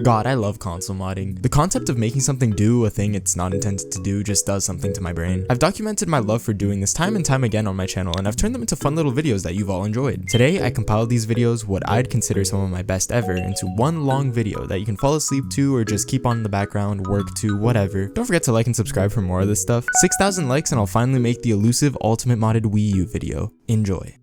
God, I love console modding. The concept of making something do a thing it's not intended to do just does something to my brain. I've documented my love for doing this time and time again on my channel, and I've turned them into fun little videos that you've all enjoyed. Today, I compiled these videos, what I'd consider some of my best ever, into one long video that you can fall asleep to or just keep on in the background, work to, whatever. Don't forget to like and subscribe for more of this stuff. 6,000 likes and I'll finally make the elusive ultimate modded Wii U video. Enjoy.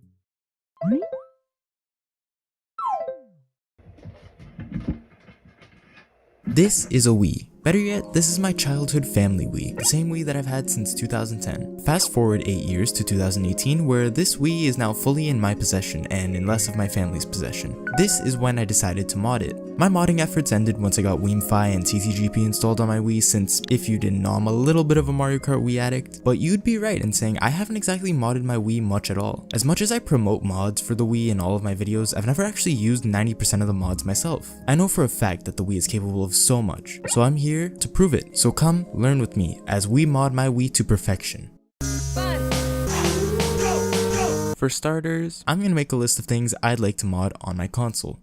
This is a Wii. Better yet, this is my childhood family Wii, the same Wii that I've had since 2010. Fast forward 8 years to 2018, where this Wii is now fully in my possession and in less of my family's possession. This is when I decided to mod it. My modding efforts ended once I got WiiMfi and TTGP installed on my Wii, since if you didn't know, I'm a little bit of a Mario Kart Wii addict, but you'd be right in saying I haven't exactly modded my Wii much at all. As much as I promote mods for the Wii in all of my videos, I've never actually used 90% of the mods myself. I know for a fact that the Wii is capable of so much, so I'm here to prove it. So come learn with me as we mod my Wii to perfection. For starters, I'm gonna make a list of things I'd like to mod on my console.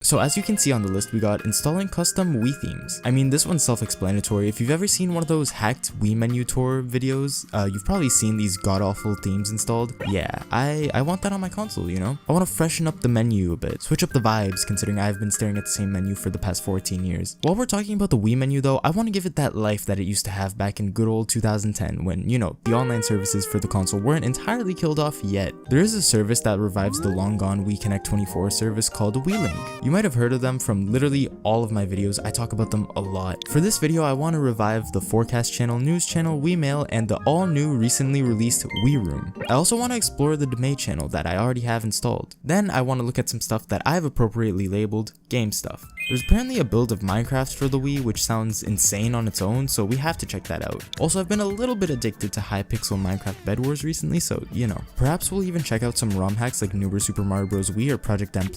So as you can see on the list, we got installing custom Wii themes. I mean, this one's self-explanatory. If you've ever seen one of those hacked Wii menu tour videos, you've probably seen these god-awful themes installed. Yeah, I want that on my console, you know? I want to freshen up the menu a bit, switch up the vibes, considering I've been staring at the same menu for the past 14 years. While we're talking about the Wii menu though, I want to give it that life that it used to have back in good old 2010 when, you know, the online services for the console weren't entirely killed off yet. There is a service that revives the long-gone Wii Connect 24 service called WiiLink. You might have heard of them from literally all of my videos. I talk about them a lot. For this video, I want to revive the Forecast channel, News channel, Wiimail, and the all-new recently released Wii Room. I also want to explore the Demay channel that I already have installed. Then I want to look at some stuff that I've appropriately labeled game stuff. There's apparently a build of Minecraft for the Wii, which sounds insane on its own, so we have to check that out. Also, I've been a little bit addicted to high-pixel Minecraft Bed Wars recently, so, you know. Perhaps we'll even check out some ROM hacks like Noober Super Mario Bros. Wii or Project M+,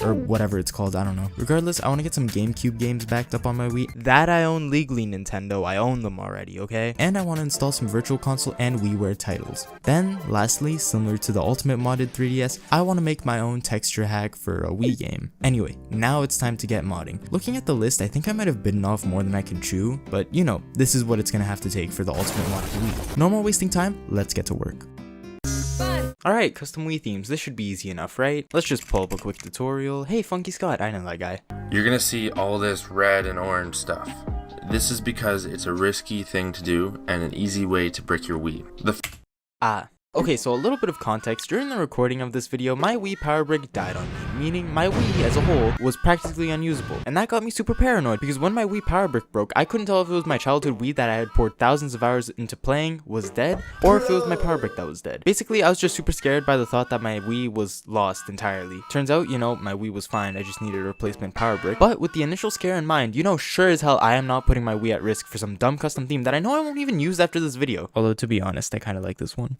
or whatever it's called, I don't know. Regardless, I want to get some GameCube games backed up on my Wii. That I own legally, Nintendo. I own them already, okay? And I want to install some Virtual Console and WiiWare titles. Then, lastly, similar to the ultimate modded 3DS, I want to make my own texture hack for a Wii game. Anyway, now it's time to get modding. Looking at the list, I think I might have bitten off more than I can chew, but you know, this is what it's gonna have to take for the ultimate modded Wii. No more wasting time, let's get to work. Alright, custom Wii themes, this should be easy enough, right? Let's just pull up a quick tutorial. Hey, Funky Scott, I know that guy. You're gonna see all this red and orange stuff. This is because it's a risky thing to do and an easy way to brick your Wii. Okay, so a little bit of context. During the recording of this video, my Wii power brick died on me, meaning my Wii as a whole was practically unusable. And that got me super paranoid because when my Wii power brick broke, I couldn't tell if it was my childhood Wii that I had poured thousands of hours into playing was dead, or if it was my power brick that was dead. Basically, I was just super scared by the thought that my Wii was lost entirely. Turns out, you know, my Wii was fine, I just needed a replacement power brick. But with the initial scare in mind, you know sure as hell I am not putting my Wii at risk for some dumb custom theme that I know I won't even use after this video. Although to be honest, I kinda like this one.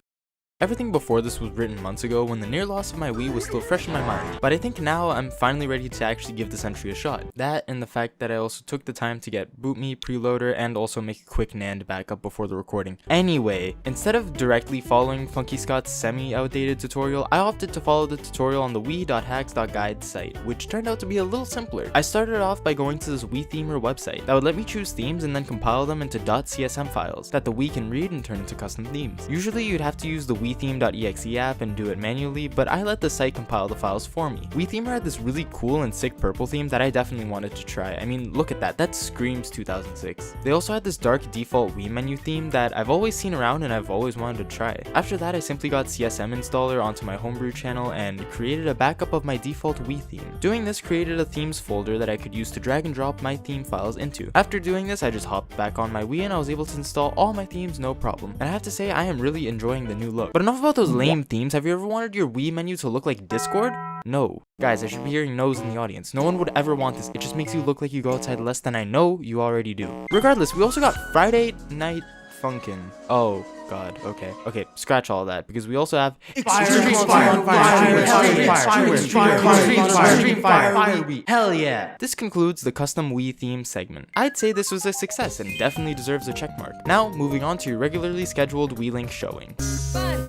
Everything before this was written months ago when the near loss of my Wii was still fresh in my mind, but I think now I'm finally ready to actually give this entry a shot. That and the fact that I also took the time to get BootMe, preloader, and also make a quick NAND backup before the recording. Anyway, instead of directly following Funky Scott's semi-outdated tutorial, I opted to follow the tutorial on the Wii.hacks.guide site, which turned out to be a little simpler. I started off by going to this Wii Themer website that would let me choose themes and then compile them into .csm files that the Wii can read and turn into custom themes. Usually you'd have to use the WiiTheme.exe app and do it manually, but I let the site compile the files for me. WiiThemer had this really cool and sick purple theme that I definitely wanted to try. I mean, look at that, that screams 2006. They also had this dark default Wii menu theme that I've always seen around and I've always wanted to try. After that, I simply got CSM installer onto my homebrew channel and created a backup of my default Wii theme. Doing this created a themes folder that I could use to drag and drop my theme files into. After doing this, I just hopped back on my Wii and I was able to install all my themes no problem. And I have to say, I am really enjoying the new look. But enough about those lame themes. Have you ever wanted your Wii menu to look like Discord? No. Guys, I should be hearing no's in the audience. No one would ever want this. It just makes you look like you go outside less than I know you already do. Regardless, we also got Friday Night Funkin'. Oh, god. Okay, scratch all that because we also have Hell yeah! This concludes the custom Wii theme segment. I'd say this was a success and definitely deserves a checkmark. Now, moving on to your regularly scheduled Wii Link showing.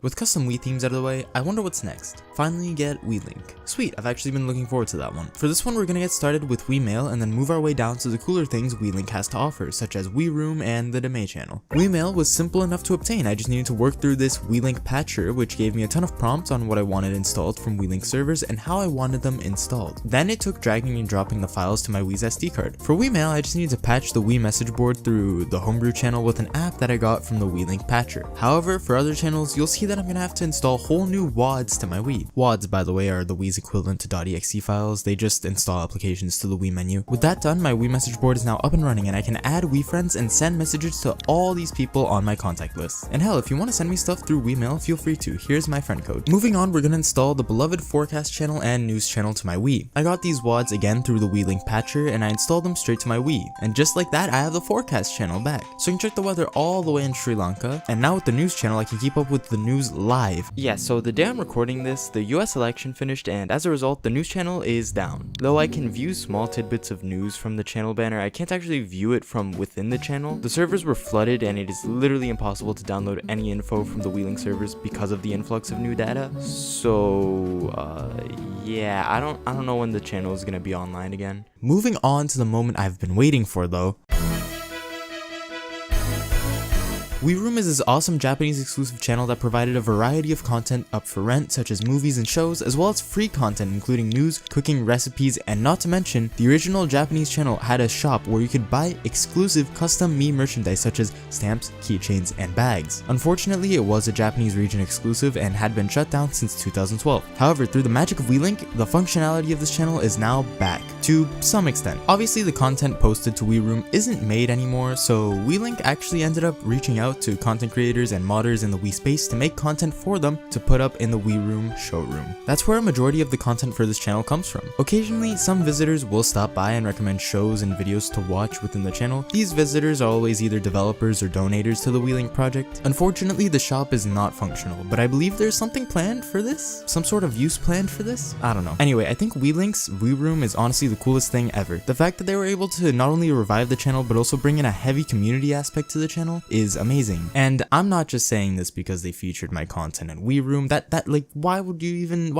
With custom Wii themes out of the way, I wonder what's next. Finally get Wii Link. Sweet, I've actually been looking forward to that one. For this one, we're gonna get started with Wii Mail and then move our way down to the cooler things Wii Link has to offer, such as Wii Room and the Mii channel. Wii Mail was simple enough to obtain. I just needed to work through this Wii Link patcher, which gave me a ton of prompts on what I wanted installed from Wii Link servers and how I wanted them installed. Then it took dragging and dropping the files to my Wii's SD card. For Wii Mail, I just needed to patch the Wii message board through the homebrew channel with an app that I got from the Wii Link patcher. However, for other channels, you'll see that I'm gonna have to install whole new WADs to my Wii. WADs, by the way, are the Wii's equivalent to .exe files. They just install applications to the Wii menu. With that done, my Wii message board is now up and running and I can add Wii friends and send messages to all these people on my contact list. And hell, if you want to send me stuff through Wii Mail, feel free to. Here's my friend code. Moving on, we're gonna install the beloved forecast channel and news channel to my Wii. I got these WADs again through the Wii Link patcher and I installed them straight to my Wii. And just like that, I have the forecast channel back. So I can check the weather all the way in Sri Lanka. And now with the news channel, I can keep up with the news live. Yeah, so the day I'm recording this, the US election finished and as a result, the news channel is down. Though I can view small tidbits of news from the channel banner, I can't actually view it from within the channel. The servers were flooded and it is literally impossible to download any info from the Wii Link servers because of the influx of new data. So, yeah, I don't know when the channel is gonna be online again. Moving on to the moment I've been waiting for though. Wii Room is this awesome Japanese exclusive channel that provided a variety of content up for rent, such as movies and shows, as well as free content including news, cooking, recipes, and not to mention, the original Japanese channel had a shop where you could buy exclusive custom Mii merchandise such as stamps, keychains, and bags. Unfortunately, it was a Japanese region exclusive and had been shut down since 2012. However, through the magic of Wii Link, the functionality of this channel is now back, to some extent. Obviously, the content posted to Wii Room isn't made anymore, so Wii Link actually ended up reaching out to content creators and modders in the Wii space to make content for them to put up in the Wii Room showroom. That's where a majority of the content for this channel comes from. Occasionally, some visitors will stop by and recommend shows and videos to watch within the channel. These visitors are always either developers or donators to the Wii Link project. Unfortunately, the shop is not functional, but I believe there's something planned for this? Some sort of use planned for this? I don't know. Anyway, I think Wii Link's Wii Room is honestly the coolest thing ever. The fact that they were able to not only revive the channel, but also bring in a heavy community aspect to the channel is amazing. And I'm not just saying this because they featured my content in Wii Room. Like, why would you even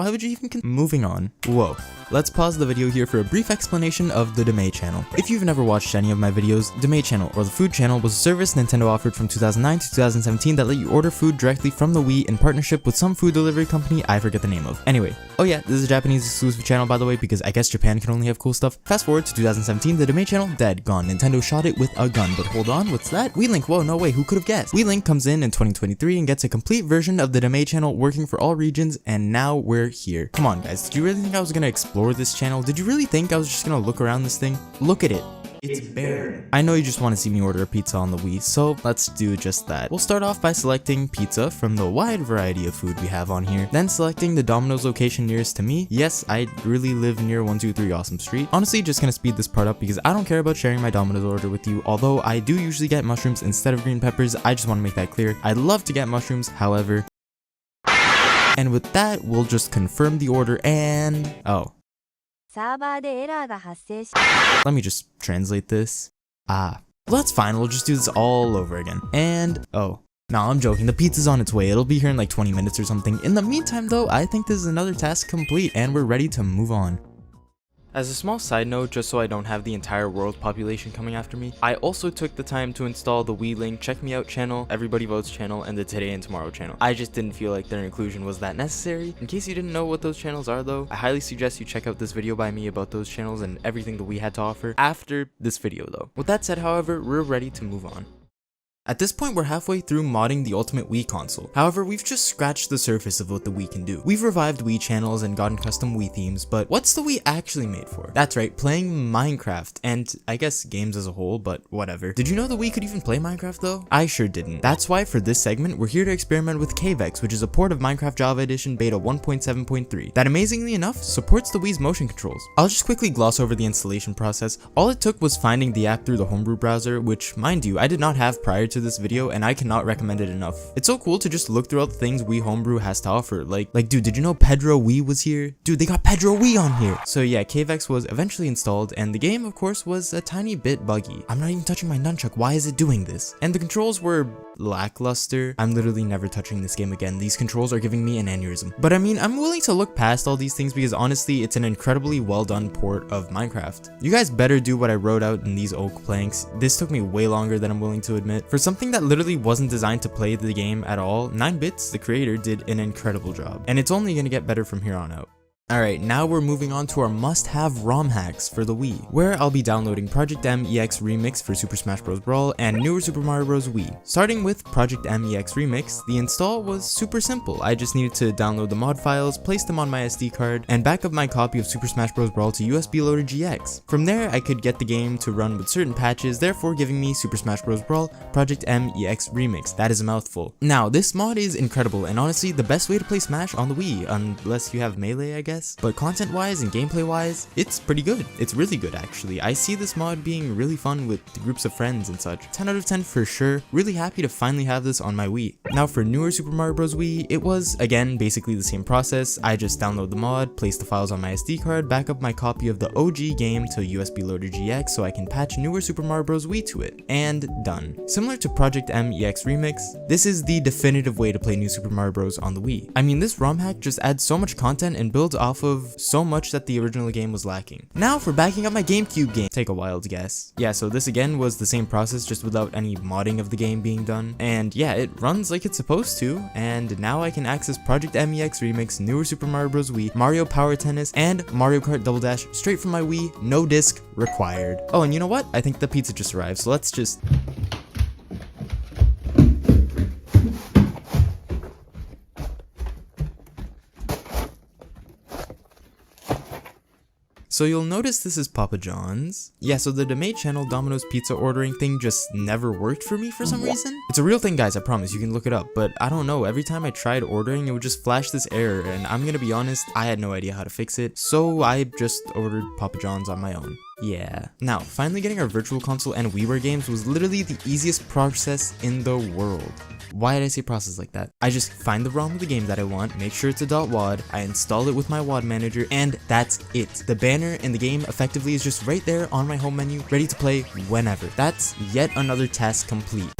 moving on. Whoa. Let's pause the video here for a brief explanation of the Mii channel. If you've never watched any of my videos, the Mii channel, or the food channel, was a service Nintendo offered from 2009 to 2017 that let you order food directly from the Wii in partnership with some food delivery company I forget the name of. Anyway, oh yeah, this is a Japanese exclusive channel by the way, because I guess Japan can only have cool stuff. Fast forward to 2017, the Mii channel, dead, gone. Nintendo shot it with a gun, but hold on, what's that? Wii Link, whoa, no way, who could have guessed? Wii Link comes in 2023 and gets a complete version of the Mii channel working for all regions, and now we're here. Come on guys, did you really think I was gonna explore this channel? Did you really think I was just gonna look around this thing? Look at it. It's barren. I know you just want to see me order a pizza on the Wii, so let's do just that. We'll start off by selecting pizza from the wide variety of food we have on here, then selecting the Domino's location nearest to me. Yes, I really live near 123 Awesome Street. Honestly, just gonna speed this part up because I don't care about sharing my Domino's order with you, although I do usually get mushrooms instead of green peppers. I just want to make that clear. I'd love to get mushrooms, however. And with that, we'll just confirm the order and... oh. Let me just translate this. Well, that's fine, we'll just do this all over again. And, oh. No, I'm joking, the pizza's on its way, it'll be here in like 20 minutes or something. In the meantime though, I think this is another task complete and we're ready to move on. As a small side note, just so I don't have the entire world population coming after me, I also took the time to install the Wii Link Check Me Out channel, Everybody Votes channel, and the Today and Tomorrow channel. I just didn't feel like their inclusion was that necessary. In case you didn't know what those channels are though, I highly suggest you check out this video by me about those channels and everything that we had to offer after this video though. With that said, however, we're ready to move on. At this point, we're halfway through modding the Ultimate Wii console. However, we've just scratched the surface of what the Wii can do. We've revived Wii channels and gotten custom Wii themes, but what's the Wii actually made for? That's right, playing Minecraft, and I guess games as a whole, but whatever. Did you know the Wii could even play Minecraft though? I sure didn't. That's why for this segment, we're here to experiment with Cavex, which is a port of Minecraft Java Edition Beta 1.7.3 that amazingly enough supports the Wii's motion controls. I'll just quickly gloss over the installation process. All it took was finding the app through the homebrew browser, which mind you, I did not have prior to to this video, and I cannot recommend it enough. It's so cool to just look through all the things Wii Homebrew has to offer. Like dude, did you know Pedro Wii was here? Dude, they got Pedro Wii on here. So yeah, CaveX was eventually installed, and the game of course was a tiny bit buggy. I'm not even touching my nunchuck, why is it doing this? And the controls were lackluster. I'm literally never touching this game again. These controls are giving me an aneurysm. But I mean, I'm willing to look past all these things because honestly, it's an incredibly well done port of Minecraft. You guys better do what I wrote out in these oak planks. This took me way longer than I'm willing to admit. For something that literally wasn't designed to play the game at all, 9bits, the creator, did an incredible job. And it's only gonna get better from here on out. Alright, now we're moving on to our must-have ROM hacks for the Wii, where I'll be downloading Project M EX Remix for Super Smash Bros. Brawl and newer Super Mario Bros. Wii. Starting with Project M EX Remix, the install was super simple. I just needed to download the mod files, place them on my SD card, and back up my copy of Super Smash Bros. Brawl to USB loader GX. From there, I could get the game to run with certain patches, therefore giving me Super Smash Bros. Brawl Project M EX Remix. That is a mouthful. Now, this mod is incredible, and honestly, the best way to play Smash on the Wii, unless you have Melee, I guess. But content wise and gameplay wise, it's pretty good. It's really good actually. I see this mod being really fun with groups of friends and such. 10 out of 10 for sure. Really happy to finally have this on my Wii. Now for newer Super Mario Bros. Wii, it was again basically the same process. I just download the mod, place the files on my SD card, back up my copy of the OG game to USB loader GX so I can patch newer Super Mario Bros. Wii to it. And done. Similar to Project M EX Remix, this is the definitive way to play new Super Mario Bros. On the Wii. I mean, this ROM hack just adds so much content and builds off of so much that the original game was lacking. Now for backing up my GameCube game. Take a wild guess. Yeah, so this again was the same process just without any modding of the game being done. And yeah, it runs like it's supposed to. And now I can access Project MEX Remix, newer Super Mario Bros. Wii, Mario Power Tennis, and Mario Kart Double Dash straight from my Wii, no disc required. Oh, and you know what? I think the pizza just arrived, so let's just... So you'll notice this is Papa John's. Yeah, so the Demay channel Domino's pizza ordering thing just never worked for me for some reason. It's a real thing, guys, I promise, you can look it up, but I don't know, every time I tried ordering, it would just flash this error, and I'm gonna be honest, I had no idea how to fix it, so I just ordered Papa John's on my own. Yeah. Now, finally getting our Virtual Console and WiiWare games was literally the easiest process in the world. Why did I say process like that? I just find the ROM of the game that I want, make sure it's a .wad, I install it with my WAD manager, and that's it. The banner in the game effectively is just right there on my home menu, ready to play whenever. That's yet another task complete.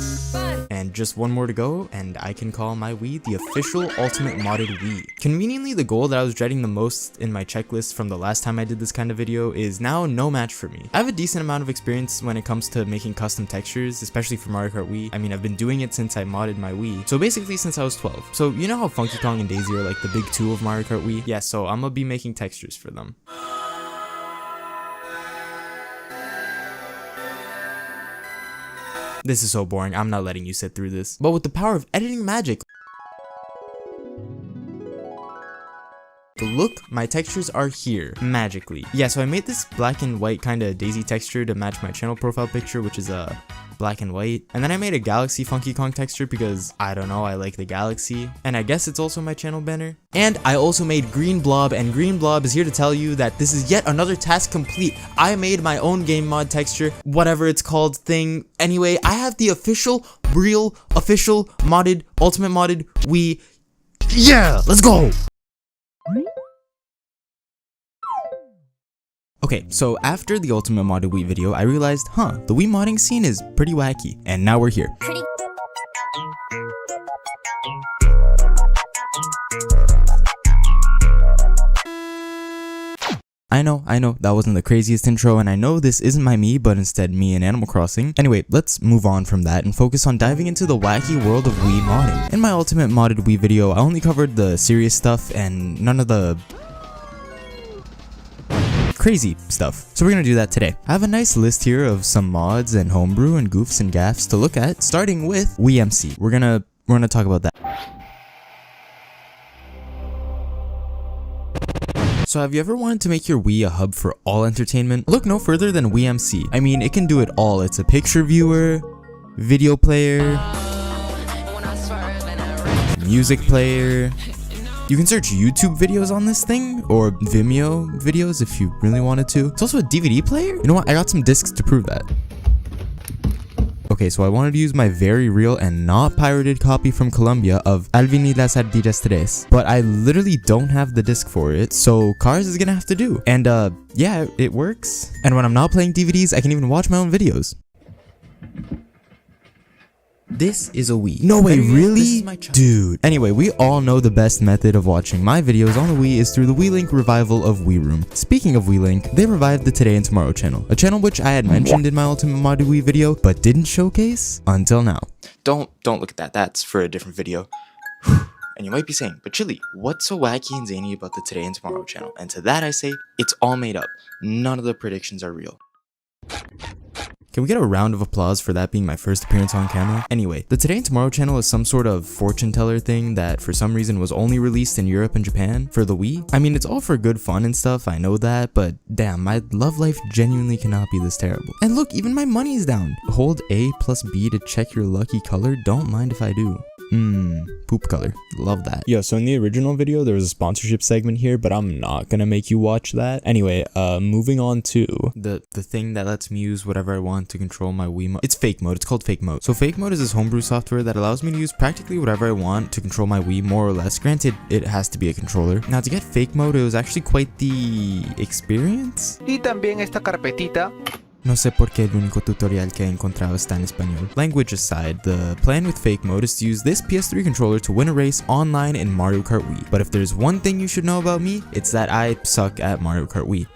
And just one more to go, and I can call my Wii the official ultimate modded Wii. Conveniently, the goal that I was dreading the most in my checklist from the last time I did this kind of video is now no match for me. I have a decent amount of experience when it comes to making custom textures, especially for Mario Kart Wii. I mean, I've been doing it since I modded my Wii, so basically since I was 12. So you know how Funky Kong and Daisy are like the big two of Mario Kart Wii? Yeah, so I'm gonna be making textures for them. This is so boring, I'm not letting you sit through this. But with the power of editing magic, look, my textures are here, magically. Yeah, so I made this black and white kind of Daisy texture to match my channel profile picture, which is black and white. And then I made a Galaxy Funky Kong texture because, I don't know, I like the galaxy. And I guess it's also my channel banner. And I also made Green Blob, and Green Blob is here to tell you that this is yet another task complete. I made my own game mod texture, whatever it's called thing. Anyway, I have the official, real, official, modded, ultimate modded Wii. Yeah, let's go! Okay, so after the Ultimate Modded Wii video, I realized, the Wii modding scene is pretty wacky, and now we're here. I know, that wasn't the craziest intro, and I know this isn't my Mii, but instead me in Animal Crossing. Anyway, let's move on from that and focus on diving into the wacky world of Wii modding. In my Ultimate Modded Wii video, I only covered the serious stuff and none of the crazy stuff. So we're gonna do that today. I have a nice list here of some mods and homebrew and goofs and gaffs to look at, starting with Wii MC. We're gonna talk about that. So have you ever wanted to make your Wii a hub for all entertainment? Look no further than Wii MC. I mean, it can do it all. It's a picture viewer, video player, music player. You can search YouTube videos on this thing, or Vimeo videos if you really wanted to. It's also a DVD player? You know what? I got some discs to prove that. Okay, so I wanted to use my very real and not pirated copy from Colombia of Alvin y las Ardillas 3, but I literally don't have the disc for it, so Cars is gonna have to do. And yeah, it works. And when I'm not playing DVDs, I can even watch my own videos. This is a Wii. No way, really? Dude. Anyway, we all know the best method of watching my videos on the Wii is through the Wii Link revival of Wii Room. Speaking of Wii Link, they revived the Today and Tomorrow channel, a channel which I had mentioned in my Ultimate Modded Wii video, but didn't showcase until now. Don't look at that. That's for a different video. And you might be saying, but Chili, what's so wacky and zany about the Today and Tomorrow channel? And to that I say, it's all made up. None of the predictions are real. Can we get a round of applause for that being my first appearance on camera? Anyway, the Today and Tomorrow channel is some sort of fortune teller thing that for some reason was only released in Europe and Japan for the Wii. I mean, it's all for good fun and stuff, I know that, but damn, my love life genuinely cannot be this terrible. And look, even my money is down. Hold A plus B to check your lucky color, don't mind if I do. Poop color. Love that. Yo, so in the original video, there was a sponsorship segment here, but I'm not gonna make you watch that. Anyway, moving on to the thing that lets me use whatever I want to control my Wii mode. It's fake mode. It's called fake mode. So fake mode is this homebrew software that allows me to use practically whatever I want to control my Wii, more or less. Granted, it has to be a controller. Now, to get fake mode, it was actually quite the experience. Y también esta carpetita. No sé por qué el único tutorial que he encontrado está en español. Language aside, the plan with fake mode is to use this PS3 controller to win a race online in Mario Kart Wii. But if there's one thing you should know about me, it's that I suck at Mario Kart Wii.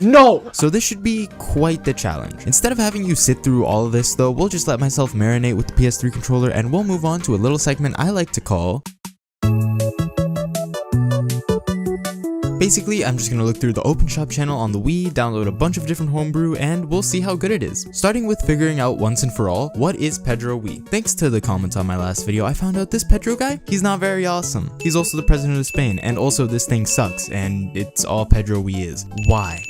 No! So this should be quite the challenge. Instead of having you sit through all of this though, we'll just let myself marinate with the PS3 controller and we'll move on to a little segment I like to call... Basically, I'm just gonna look through the Open Shop channel on the Wii, download a bunch of different homebrew, and we'll see how good it is. Starting with figuring out once and for all, what is Pedro Wii? Thanks to the comments on my last video, I found out this Pedro guy, he's not very awesome. He's also the president of Spain, and also this thing sucks, and it's all Pedro Wii is. Why?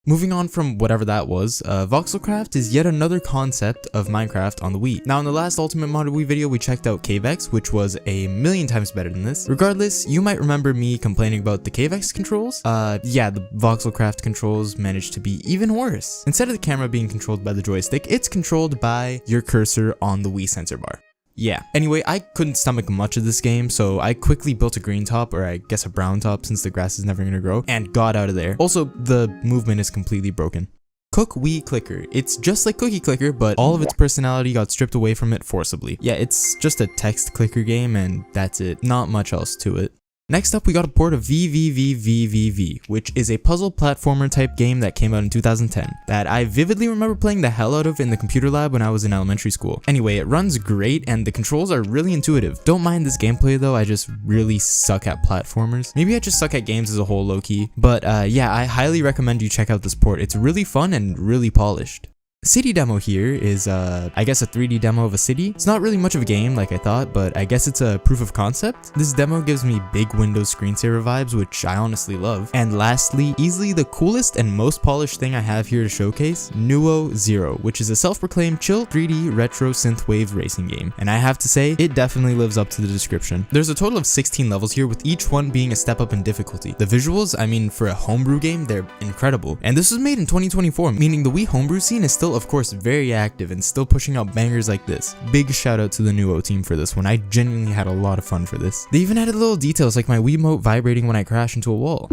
Moving on from whatever that was, voxelcraft is yet another concept of Minecraft on the Wii. Now in the last Ultimate Modded Wii video we checked out CaveX, which was a million times better than this. Regardless, you might remember me complaining about the CaveX controls. Yeah, the voxelcraft controls managed to be even worse. Instead of the camera being controlled by the joystick, it's controlled by your cursor on the Wii sensor bar. Yeah. Anyway, I couldn't stomach much of this game, so I quickly built a green top, or I guess a brown top since the grass is never gonna grow, and got out of there. Also, the movement is completely broken. Cook Wii Clicker. It's just like Cookie Clicker, but all of its personality got stripped away from it forcibly. Yeah, it's just a text clicker game, and that's it. Not much else to it. Next up, we got a port of VVVVVV, which is a puzzle platformer type game that came out in 2010 that I vividly remember playing the hell out of in the computer lab when I was in elementary school. Anyway, it runs great and the controls are really intuitive. Don't mind this gameplay though, I just really suck at platformers. Maybe I just suck at games as a whole low-key, but yeah, I highly recommend you check out this port. It's really fun and really polished. City demo here is, I guess a 3D demo of a city. It's not really much of a game like I thought, but I guess it's a proof of concept. This demo gives me big Windows screensaver vibes, which I honestly love. And lastly, easily the coolest and most polished thing I have here to showcase, Nuo Zero, which is a self-proclaimed chill 3D retro synthwave racing game. And I have to say, it definitely lives up to the description. There's a total of 16 levels here, with each one being a step up in difficulty. The visuals, I mean, for a homebrew game, they're incredible. And this was made in 2024, meaning the Wii homebrew scene is still of course very active and still pushing out bangers like this. Big shout out to the Nuo team for this one. I genuinely had a lot of fun for this. They even added little details like my Wiimote vibrating when I crash into a wall.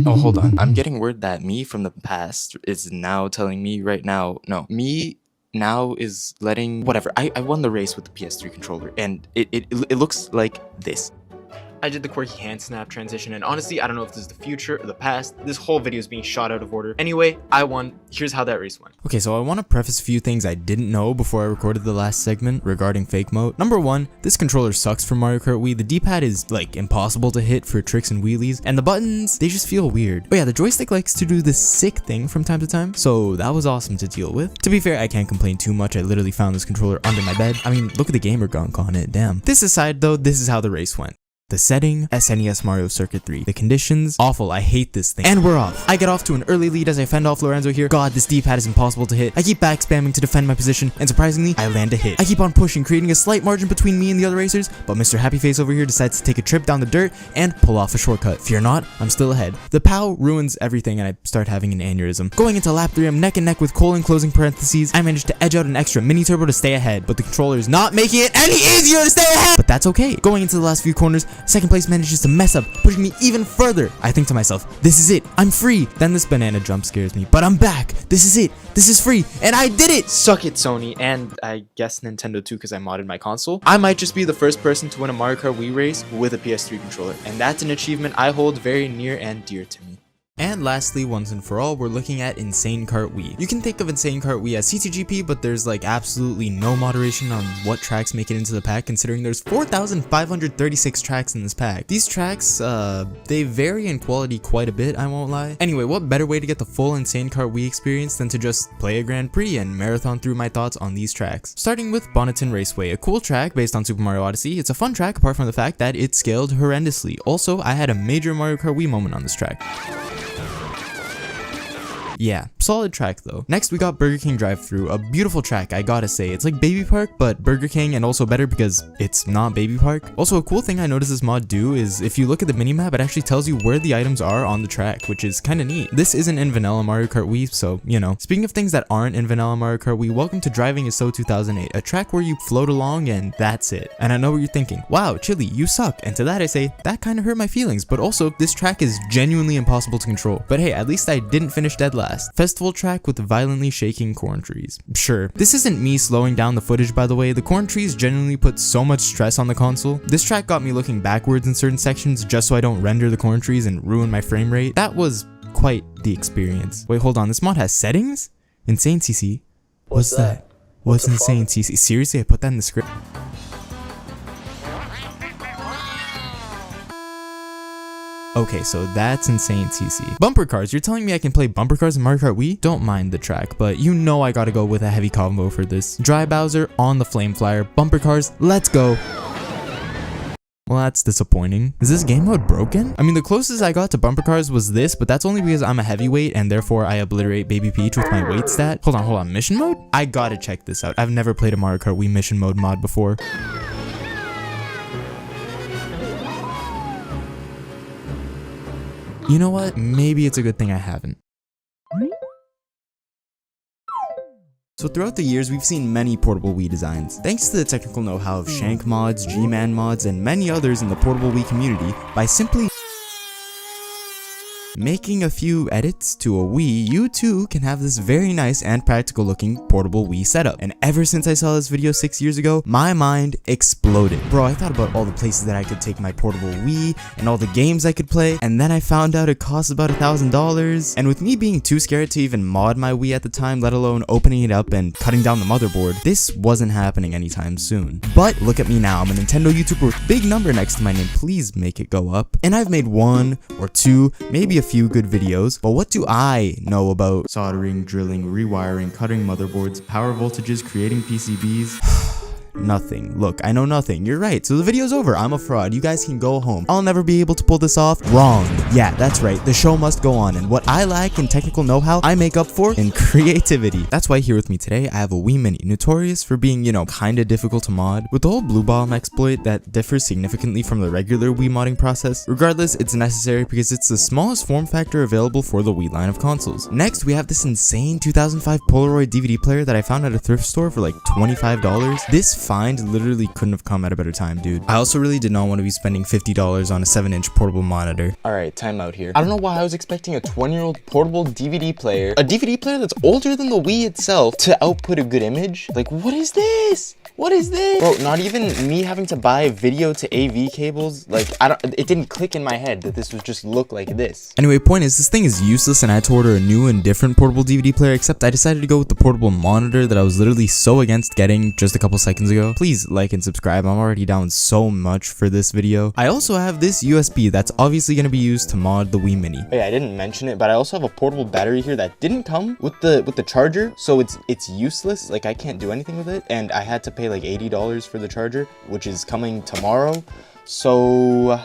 Oh, hold on. I'm getting word that me from the past is now telling me right now, no, me now is letting, whatever. I won the race with the PS3 controller and it looks like this. I did the quirky hand snap transition, and honestly, I don't know if this is the future or the past. This whole video is being shot out of order. Anyway, I won. Here's how that race went. Okay, so I want to preface a few things I didn't know before I recorded the last segment regarding fake mode. Number one, this controller sucks for Mario Kart Wii. The D-pad is like impossible to hit for tricks and wheelies, and the buttons, they just feel weird. But yeah, the joystick likes to do this sick thing from time to time, so that was awesome to deal with. To be fair, I can't complain too much. I literally found this controller under my bed. I mean, look at the gamer gunk on it, damn. This aside though, this is how the race went. The setting, SNES Mario Circuit 3. The conditions, awful, I hate this thing. And we're off. I get off to an early lead as I fend off Lorenzo here. God, this D-pad is impossible to hit. I keep back spamming to defend my position, and surprisingly, I land a hit. I keep on pushing, creating a slight margin between me and the other racers, but Mr. Happy Face over here decides to take a trip down the dirt and pull off a shortcut. Fear not, I'm still ahead. The POW ruins everything and I start having an aneurysm. Going into lap 3, I'm neck and neck with Cole in closing parentheses. I managed to edge out an extra mini turbo to stay ahead, but the controller is not making it any easier to stay ahead! But that's okay. Going into the last few corners, second place manages to mess up, pushing me even further. I think to myself, this is it, I'm free. Then this banana jump scares me, but I'm back. This is it, this is free, and I did it! Suck it, Sony, and I guess Nintendo too, because I modded my console. I might just be the first person to win a Mario Kart Wii race with a PS3 controller, and that's an achievement I hold very near and dear to me. And lastly, once and for all, we're looking at Insane Kart Wii. You can think of Insane Kart Wii as CTGP, but there's like absolutely no moderation on what tracks make it into the pack, considering there's 4,536 tracks in this pack. These tracks, they vary in quality quite a bit, I won't lie. Anyway, what better way to get the full Insane Kart Wii experience than to just play a Grand Prix and marathon through my thoughts on these tracks. Starting with Bonneton Raceway, a cool track based on Super Mario Odyssey. It's a fun track apart from the fact that it scaled horrendously. Also, I had a major Mario Kart Wii moment on this track. Yeah, solid track though. Next we got Burger King drive-thru, a beautiful track, I gotta say. It's like Baby Park, but Burger King, and also better because it's not Baby Park. Also, a cool thing I noticed this mod do is if you look at the minimap, it actually tells you where the items are on the track, which is kinda neat. This isn't in vanilla Mario Kart Wii, so, you know. Speaking of things that aren't in vanilla Mario Kart Wii, welcome to Driving is So 2008, a track where you float along and that's it. And I know what you're thinking, wow, Chili, you suck. And to that I say, that kinda hurt my feelings, but also, this track is genuinely impossible to control. But hey, at least I didn't finish dead last. Festival track with violently shaking corn trees. Sure, this isn't me slowing down the footage, by the way. The corn trees genuinely put so much stress on the console. This track got me looking backwards in certain sections just so I don't render the corn trees and ruin my frame rate. That was quite the experience. Wait, hold on, this mod has settings? Insane CC? What's that? What's Insane CC? Seriously, I put that in the script? Okay, so that's Insane CC. Bumper cars, you're telling me I can play bumper cars in Mario Kart Wii? Don't mind the track, but you know I gotta go with a heavy combo for this. Dry Bowser on the Flame Flyer, bumper cars, let's go. Well, that's disappointing. Is this game mode broken? I mean, the closest I got to bumper cars was this, but that's only because I'm a heavyweight and therefore I obliterate Baby Peach with my weight stat. Hold on, mission mode? I gotta check this out. I've never played a Mario Kart Wii mission mode mod before. You know what? Maybe it's a good thing I haven't. So throughout the years, we've seen many portable Wii designs. Thanks to the technical know-how of Shank mods, G-Man mods, and many others in the portable Wii community, by simply making a few edits to a Wii, you too can have this very nice and practical looking portable Wii setup. And ever since I saw this video 6 years ago, my mind exploded. Bro, I thought about all the places that I could take my portable Wii and all the games I could play, and then I found out it costs about $1,000. And with me being too scared to even mod my Wii at the time, let alone opening it up and cutting down the motherboard, this wasn't happening anytime soon. But look at me now, I'm a Nintendo YouTuber with a big number next to my name, please make it go up. And I've made 1 or 2, maybe a few good videos, but what do I know about soldering, drilling, rewiring, cutting motherboards, power voltages, creating PCBs? Nothing. Look, I know nothing. You're right. So the video's over. I'm a fraud. You guys can go home. I'll never be able to pull this off. Wrong. Yeah, that's right. The show must go on. And what I lack in technical know-how, I make up for in creativity. That's why here with me today, I have a Wii Mini, notorious for being, you know, kinda difficult to mod. With the whole Blue Bomb exploit that differs significantly from the regular Wii modding process. Regardless, it's necessary because it's the smallest form factor available for the Wii line of consoles. Next, we have this insane 2005 Polaroid DVD player that I found at a thrift store for like $25. This find literally couldn't have come at a better time, dude. I also really did not want to be spending $50 on a 7-inch portable monitor. Alright, time out here. I don't know why I was expecting a 20-year-old portable DVD player, a DVD player that's older than the Wii itself, to output a good image. Like, what is this? What is this? Bro, not even me having to buy video to AV cables, like, it didn't click in my head that this would just look like this. Anyway, point is, this thing is useless and I had to order a new and different portable DVD player, except I decided to go with the portable monitor that I was literally so against getting just a couple seconds ago. Please like and subscribe, I'm already down so much for this video. I also have this USB that's obviously going to be used to mod the Wii Mini. Oh yeah, I didn't mention it, but I also have a portable battery here that didn't come with the charger, so it's useless, like I can't do anything with it, and I had to pay like $80 for the charger, which is coming tomorrow. So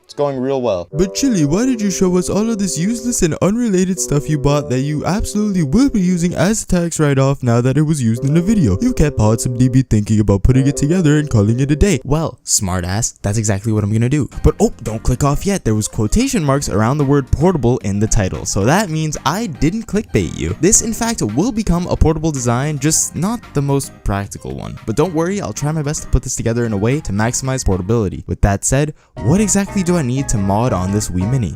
it's going real well. But Chili, why did you show us all of this useless and unrelated stuff you bought that you absolutely will be using as a tax write-off now that it was used in the video? You kept possibly be thinking about putting it together and calling it a day. Well, smartass, that's exactly what I'm gonna do. But oh, don't click off yet. There was quotation marks around the word portable in the title, so that means I didn't clickbait you. This in fact will become a portable design, just not the most practical one. But don't worry, I'll try my best to put this together in a way to maximize portability. With that said, what exactly do I need to mod on this Wii Mini?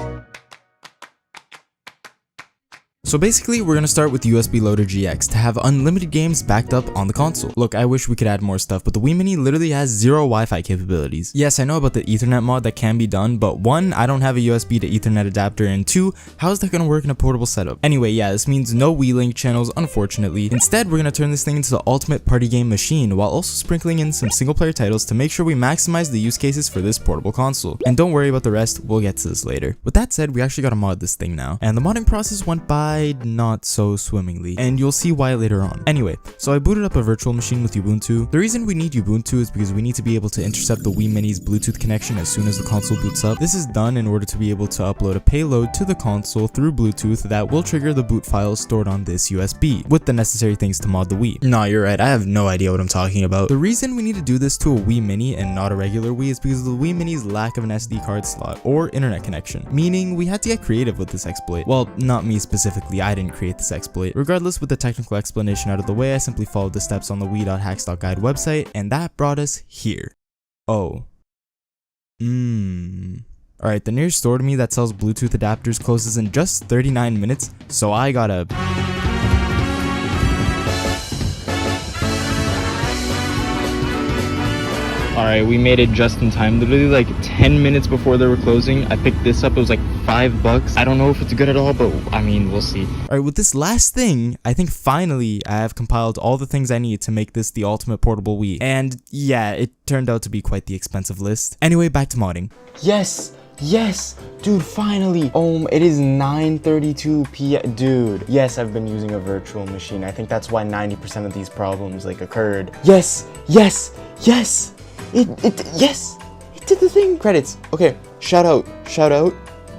So basically, we're gonna start with USB Loader GX to have unlimited games backed up on the console. Look, I wish we could add more stuff, but the Wii Mini literally has 0 Wi-Fi capabilities. Yes, I know about the Ethernet mod that can be done, but 1, I don't have a USB to Ethernet adapter, and 2, how is that gonna work in a portable setup? Anyway, yeah, this means no Wii Link channels, unfortunately. Instead, we're gonna turn this thing into the ultimate party game machine, while also sprinkling in some single player titles to make sure we maximize the use cases for this portable console. And don't worry about the rest, we'll get to this later. With that said, we actually gotta mod this thing now, and the modding process went by not so swimmingly, and you'll see why later on. Anyway, so I booted up a virtual machine with Ubuntu. The reason we need Ubuntu is because we need to be able to intercept the Wii Mini's Bluetooth connection as soon as the console boots up. This is done in order to be able to upload a payload to the console through Bluetooth that will trigger the boot files stored on this USB, with the necessary things to mod the Wii. Nah, you're right, I have no idea what I'm talking about. The reason we need to do this to a Wii Mini and not a regular Wii is because of the Wii Mini's lack of an SD card slot or internet connection, meaning we had to get creative with this exploit. Well, not me specifically, I didn't create this exploit. Regardless, with the technical explanation out of the way, I simply followed the steps on the Wii.hacks.guide website, and that brought us here. Oh. Alright, the nearest store to me that sells Bluetooth adapters closes in just 39 minutes, so I gotta... Alright, we made it just in time. Literally like 10 minutes before they were closing, I picked this up. It was like $5. I don't know if it's good at all, but I mean, we'll see. Alright, with this last thing, I think finally I have compiled all the things I need to make this the ultimate portable Wii. And yeah, it turned out to be quite the expensive list. Anyway, back to modding. Yes, dude, finally. It is 9:32 p.m. Dude, yes, I've been using a virtual machine. I think that's why 90% of these problems like occurred. Yes. It did the thing. Credits. Okay, shout out.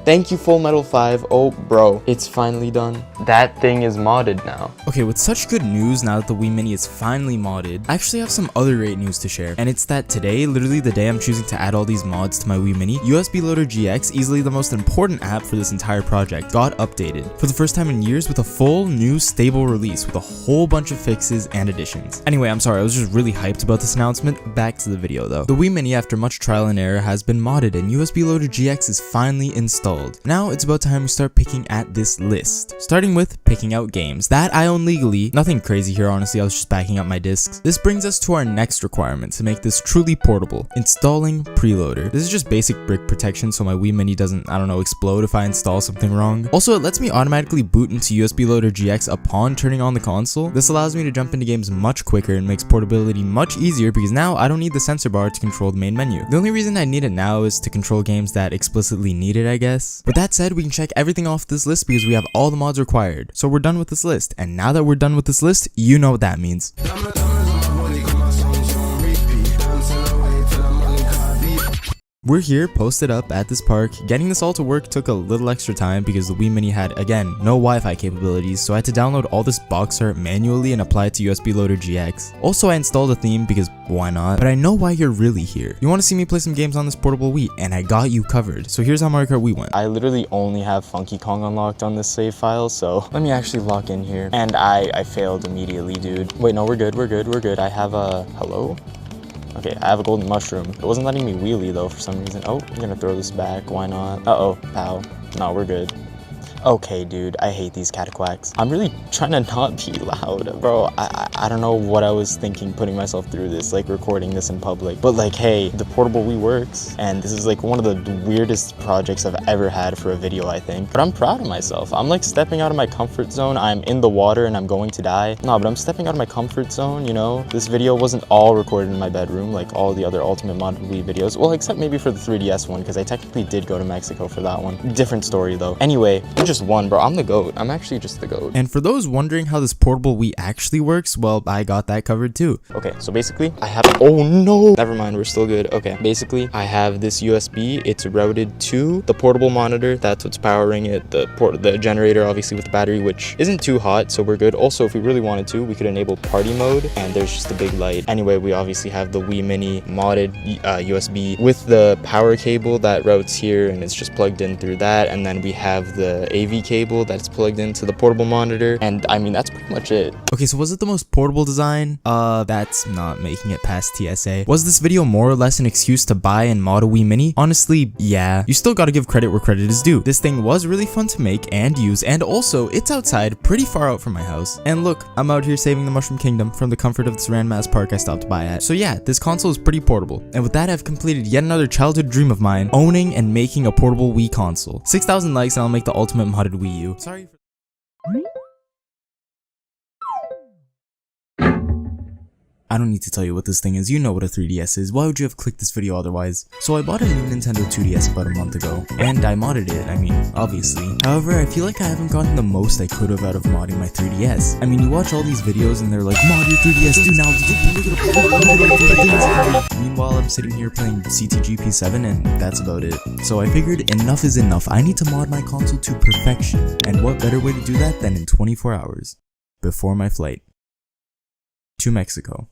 Thank you, Full Metal 5. Oh, bro, it's finally done. That thing is modded now. Okay, with such good news now that the Wii Mini is finally modded, I actually have some other great news to share. And it's that today, literally the day I'm choosing to add all these mods to my Wii Mini, USB Loader GX, easily the most important app for this entire project, got updated for the first time in years with a full new stable release with a whole bunch of fixes and additions. Anyway, I'm sorry, I was just really hyped about this announcement. Back to the video though. The Wii Mini, after much trial and error, has been modded and USB Loader GX is finally installed. Now it's about time we start picking at this list. Starting with picking out games that I own legally. Nothing crazy here, honestly, I was just backing up my discs. This brings us to our next requirement to make this truly portable: installing preloader. This is just basic brick protection so my Wii Mini doesn't, I don't know, explode if I install something wrong. Also, it lets me automatically boot into USB Loader GX upon turning on the console. This allows me to jump into games much quicker and makes portability much easier because now I don't need the sensor bar to control the main menu. The only reason I need it now is to control games that explicitly need it, I guess. With that said, we can check everything off this list because we have all the mods required. So we're done with this list, and now that we're done with this list, you know what that means. We're here posted up at this park. Getting this all to work took a little extra time because the Wii Mini had, again, no Wi-Fi capabilities, so I had to download all this box art manually and apply it to USB Loader GX. Also, I installed a theme because why not? But I know why you're really here. You want to see me play some games on this portable Wii, and I got you covered. So here's how Mario Kart Wii went. I literally only have Funky Kong unlocked on this save file, so let me actually log in here. And I failed immediately, dude. Wait, no, we're good. I have a, hello? Okay, I have a golden mushroom. It wasn't letting me wheelie though for some reason. Oh, I'm gonna throw this back. Why not? Uh-oh, pow. No, we're good. Okay, dude, I hate these cataquacks. I'm really trying to not be loud. Bro, I don't know what I was thinking putting myself through this, like recording this in public. But like, hey, the Portable Wii works. And this is like one of the weirdest projects I've ever had for a video, I think. But I'm proud of myself. I'm like stepping out of my comfort zone. I'm in the water and I'm going to die. No, but I'm stepping out of my comfort zone, you know? This video wasn't all recorded in my bedroom like all the other Ultimate Modded Wii videos. Well, except maybe for the 3DS one, because I technically did go to Mexico for that one. Different story though. Anyway, we're just just one, bro. I'm the GOAT. I'm actually just the GOAT. And for those wondering how this portable Wii actually works, well, I got that covered too. Okay, so basically, I have... Oh, no! Never mind, we're still good. Okay, basically, I have this USB. It's routed to the portable monitor. That's what's powering it. The generator, obviously, with the battery, which isn't too hot, so we're good. Also, if we really wanted to, we could enable party mode, and there's just a big light. Anyway, we obviously have the Wii Mini modded USB with the power cable that routes here, and it's just plugged in through that. And then we have the AV cable that's plugged into the portable monitor, and I mean, that's pretty much it. Okay, so was it the most portable design? That's not making it past TSA. Was this video more or less an excuse to buy and mod a Wii Mini? Honestly, yeah. You still gotta give credit where credit is due. This thing was really fun to make and use, and also, it's outside, pretty far out from my house. And look, I'm out here saving the Mushroom Kingdom from the comfort of this random ass park I stopped by at. So yeah, this console is pretty portable. And with that, I've completed yet another childhood dream of mine, owning and making a portable Wii console. 6,000 likes and I'll make the ultimate modded Wii U. Sorry for... I don't need to tell you what this thing is, you know what a 3DS is, why would you have clicked this video otherwise? So I bought a new Nintendo 2DS about a month ago, and I modded it, I mean, obviously. However, I feel like I haven't gotten the most I could have out of modding my 3DS. I mean, you watch all these videos and they're like, mod your 3DS, do now. Meanwhile, I'm sitting here playing CTGP7 and that's about it. So I figured enough is enough, I need to mod my console to perfection. And what better way to do that than in 24 hours, before my flight to Mexico.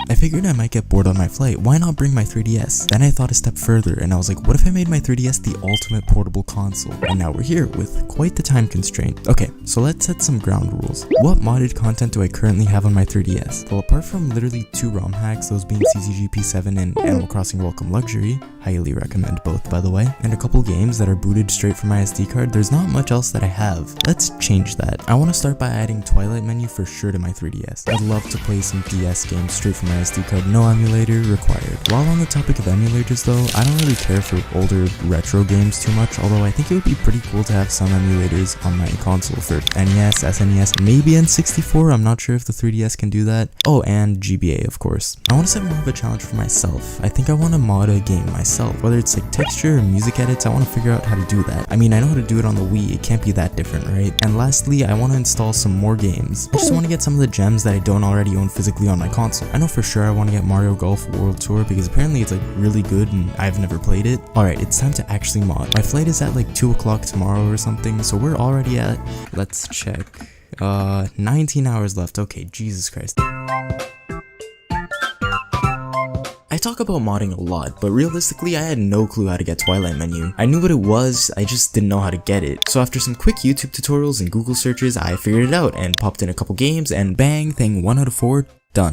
I figured I might get bored on my flight, why not bring my 3DS? Then I thought a step further and I was like, what if I made my 3DS the ultimate portable console? And now we're here with quite the time constraint. Okay, so let's set some ground rules. What modded content do I currently have on my 3DS? Well, apart from literally 2 ROM hacks, those being CCGP7 and Animal Crossing Welcome Luxury, highly recommend both by the way, and a couple games that are booted straight from my SD card, there's not much else that I have. Let's change that. I want to start by adding Twilight Menu for sure to my 3DS. I'd love to play some DS games straight from my SD card, no emulator required. While on the topic of emulators though, I don't really care for older retro games too much, although I think it would be pretty cool to have some emulators on my console for NES, SNES, maybe N64, I'm not sure if the 3DS can do that. Oh, and GBA of course. I want to set more of a challenge for myself. I think I want to mod a game myself, whether it's like texture or music edits, I want to figure out how to do that. I mean, I know how to do it on the Wii, it can't be that different, right? And lastly, I want to install some more games. I just want to get some of the gems that I don't already own physically on my console. I know for sure I want to get Mario Golf World Tour because apparently it's like really good and I've never played it. Alright, it's time to actually mod. My flight is at like 2 o'clock tomorrow or something, so we're already at, let's check, 19 hours left. Okay, Jesus Christ. I talk about modding a lot, but realistically I had no clue how to get Twilight Menu. I knew what it was, I just didn't know how to get it. So after some quick YouTube tutorials and Google searches, I figured it out and popped in a couple games and bang, thing 1 out of 4, done.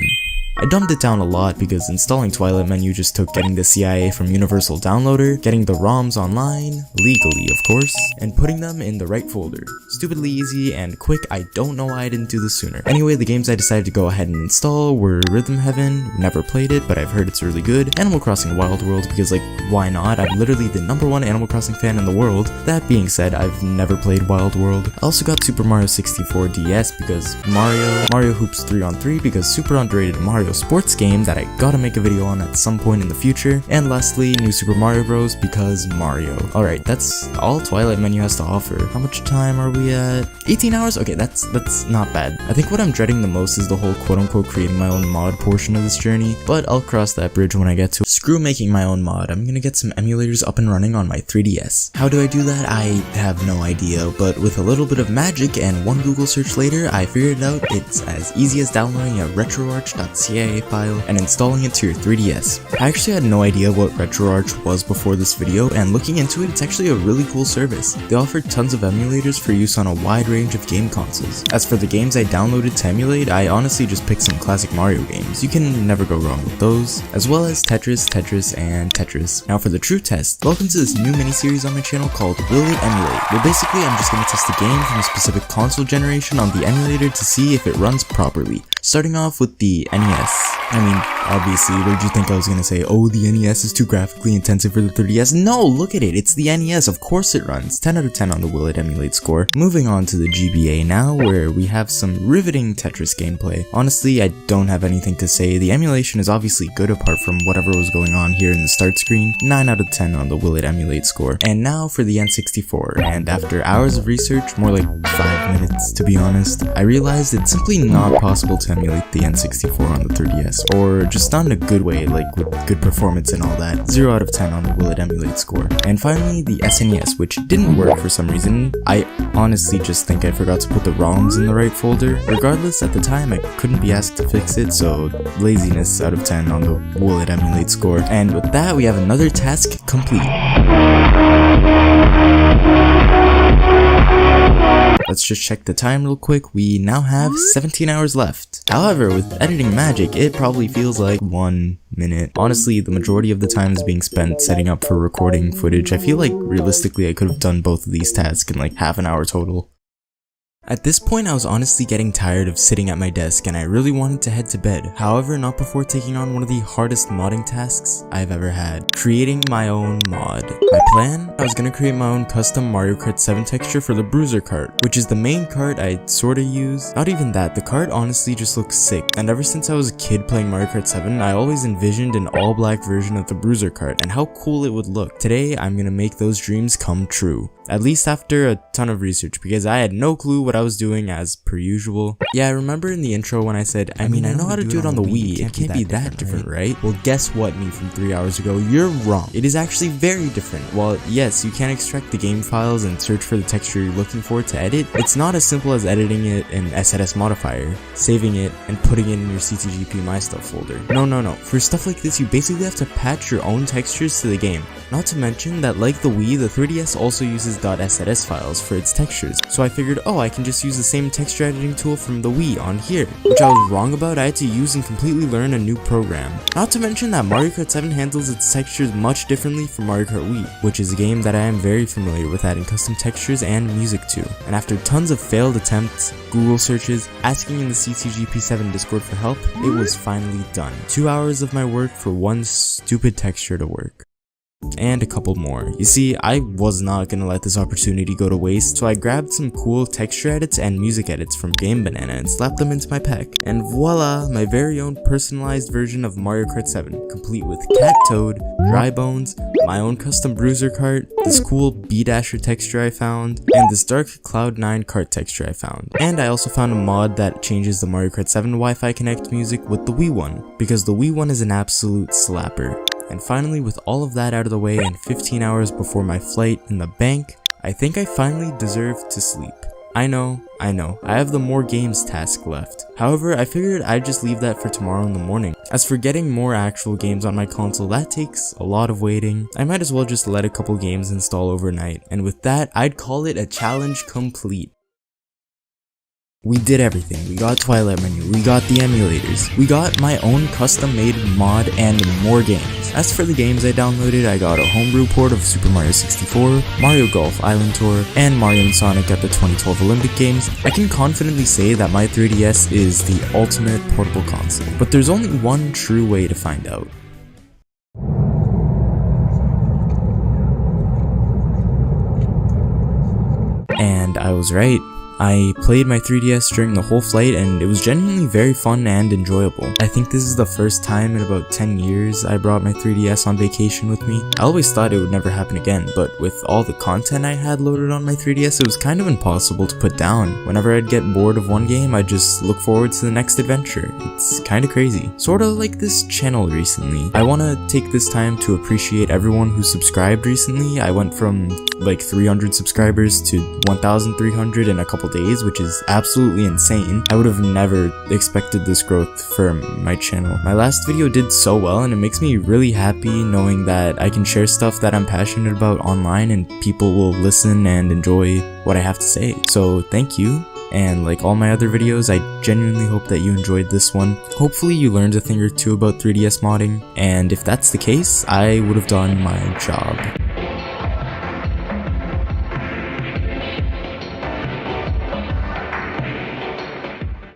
I dumbed it down a lot because installing Twilight Menu just took getting the CIA from Universal Downloader, getting the ROMs online, legally of course, and putting them in the right folder. Stupidly easy and quick, I don't know why I didn't do this sooner. Anyway, the games I decided to go ahead and install were Rhythm Heaven, never played it, but I've heard it's really good, Animal Crossing Wild World because like, why not? I'm literally the #1 Animal Crossing fan in the world. That being said, I've never played Wild World. I also got Super Mario 64 DS because Mario Hoops 3-on-3 because super underrated Mario sports game that I gotta make a video on at some point in the future, and lastly, New Super Mario Bros. Because Mario. Alright, that's all Twilight Menu has to offer. How much time are we at? 18 hours? Okay, that's not bad. I think what I'm dreading the most is the whole quote-unquote creating my own mod portion of this journey, but I'll cross that bridge when I get to it. Screw making my own mod, I'm gonna get some emulators up and running on my 3DS. How do I do that? I have no idea, but with a little bit of magic and one Google search later, I figured it out. It's as easy as downloading a retroarch.ca file and installing it to your 3DS. I actually had no idea what RetroArch was before this video, and looking into it, it's actually a really cool service. They offer tons of emulators for use on a wide range of game consoles. As for the games I downloaded to emulate, I honestly just picked some classic Mario games. You can never go wrong with those, as well as Tetris, and Tetris. Now for the true test, welcome to this new mini-series on my channel called Will It Emulate? Well, basically I'm just going to test a game from a specific console generation on the emulator to see if it runs properly. Starting off with the NES. I mean, obviously, what did you think I was gonna say? Oh, the NES is too graphically intensive for the 3DS. No, look at it, it's the NES, of course it runs. 10 out of 10 on the Will It Emulate score. Moving on to the GBA now, where we have some riveting Tetris gameplay. Honestly, I don't have anything to say. The emulation is obviously good apart from whatever was going on here in the start screen. 9 out of 10 on the Will It Emulate score. And now for the N64, and after hours of research, more like 5 minutes to be honest, I realized it's simply not possible to emulate the N64 on the 3DS, or just not in a good way, like with good performance and all that. 0 out of 10 on the Will It Emulate score. And finally, the SNES, which didn't work for some reason. I honestly just think I forgot to put the ROMs in the right folder. Regardless, at the time I couldn't be asked to fix it, so laziness out of 10 on the Will It Emulate score. And with that, we have another task complete. Let's just check the time real quick. We now have 17 hours left. However, with editing magic, it probably feels like 1 minute. Honestly, the majority of the time is being spent setting up for recording footage. I feel like realistically I could have done both of these tasks in like half an hour total. At this point, I was honestly getting tired of sitting at my desk and I really wanted to head to bed. However, not before taking on one of the hardest modding tasks I've ever had. Creating my own mod. My plan? I was gonna create my own custom Mario Kart 7 texture for the Bruiser cart, which is the main cart I sorta use. Not even that, the cart honestly just looks sick. And ever since I was a kid playing Mario Kart 7, I always envisioned an all-black version of the Bruiser cart and how cool it would look. Today, I'm gonna make those dreams come true. At least after a ton of research, because I had no clue what I was doing as per usual. Yeah, I remember in the intro when I said, I mean, I know how to do it on the Wii, it can't be that different, right? Well, guess what, me from 3 hours ago, you're wrong. It is actually very different. While yes, you can extract the game files and search for the texture you're looking for to edit, it's not as simple as editing it in SNES modifier, saving it, and putting it in your CTGP My Stuff folder. No. For stuff like this, you basically have to patch your own textures to the game. Not to mention that like the Wii, the 3DS also uses .sns files for its textures, so I figured, oh, I can just use the same texture editing tool from the Wii on here, which I was wrong about. I had to use and completely learn a new program. Not to mention that Mario Kart 7 handles its textures much differently from Mario Kart Wii, which is a game that I am very familiar with adding custom textures and music to. And after tons of failed attempts, Google searches, asking in the CTGP7 Discord for help, it was finally done. 2 hours of my work for one stupid texture to work. And a couple more. You see, I was not gonna let this opportunity go to waste, so I grabbed some cool texture edits and music edits from Game Banana and slapped them into my pack. And voila, my very own personalized version of Mario Kart 7, complete with Cat Toad, Dry Bones, my own custom Bruiser cart, this cool B-Dasher texture I found, and this dark Cloud9 cart texture I found. And I also found a mod that changes the Mario Kart 7 Wi-Fi Connect music with the Wii one, because the Wii one is an absolute slapper. And finally, with all of that out of the way and 15 hours before my flight in the bank, I think I finally deserve to sleep. I know, I have the more games task left. However, I figured I'd just leave that for tomorrow in the morning. As for getting more actual games on my console, that takes a lot of waiting. I might as well just let a couple games install overnight, and with that, I'd call it a challenge complete. We did everything. We got Twilight Menu, we got the emulators, we got my own custom made mod and more games. As for the games I downloaded, I got a homebrew port of Super Mario 64, Mario Golf Island Tour, and Mario and Sonic at the 2012 Olympic Games. I can confidently say that my 3DS is the ultimate portable console, but there's only one true way to find out. And I was right. I played my 3DS during the whole flight and it was genuinely very fun and enjoyable. I think this is the first time in about 10 years I brought my 3DS on vacation with me. I always thought it would never happen again, but with all the content I had loaded on my 3DS, it was kind of impossible to put down. Whenever I'd get bored of one game, I'd just look forward to the next adventure. It's kinda crazy. Sorta like this channel recently. I wanna take this time to appreciate everyone who subscribed recently. I went from like 300 subscribers to 1,300 in a couple days, which is absolutely insane. I would have never expected this growth for my channel. My last video did so well and it makes me really happy knowing that I can share stuff that I'm passionate about online and people will listen and enjoy what I have to say. So thank you. And like all my other videos, I genuinely hope that you enjoyed this one. Hopefully you learned a thing or two about 3DS modding, and if that's the case, I would have done my job.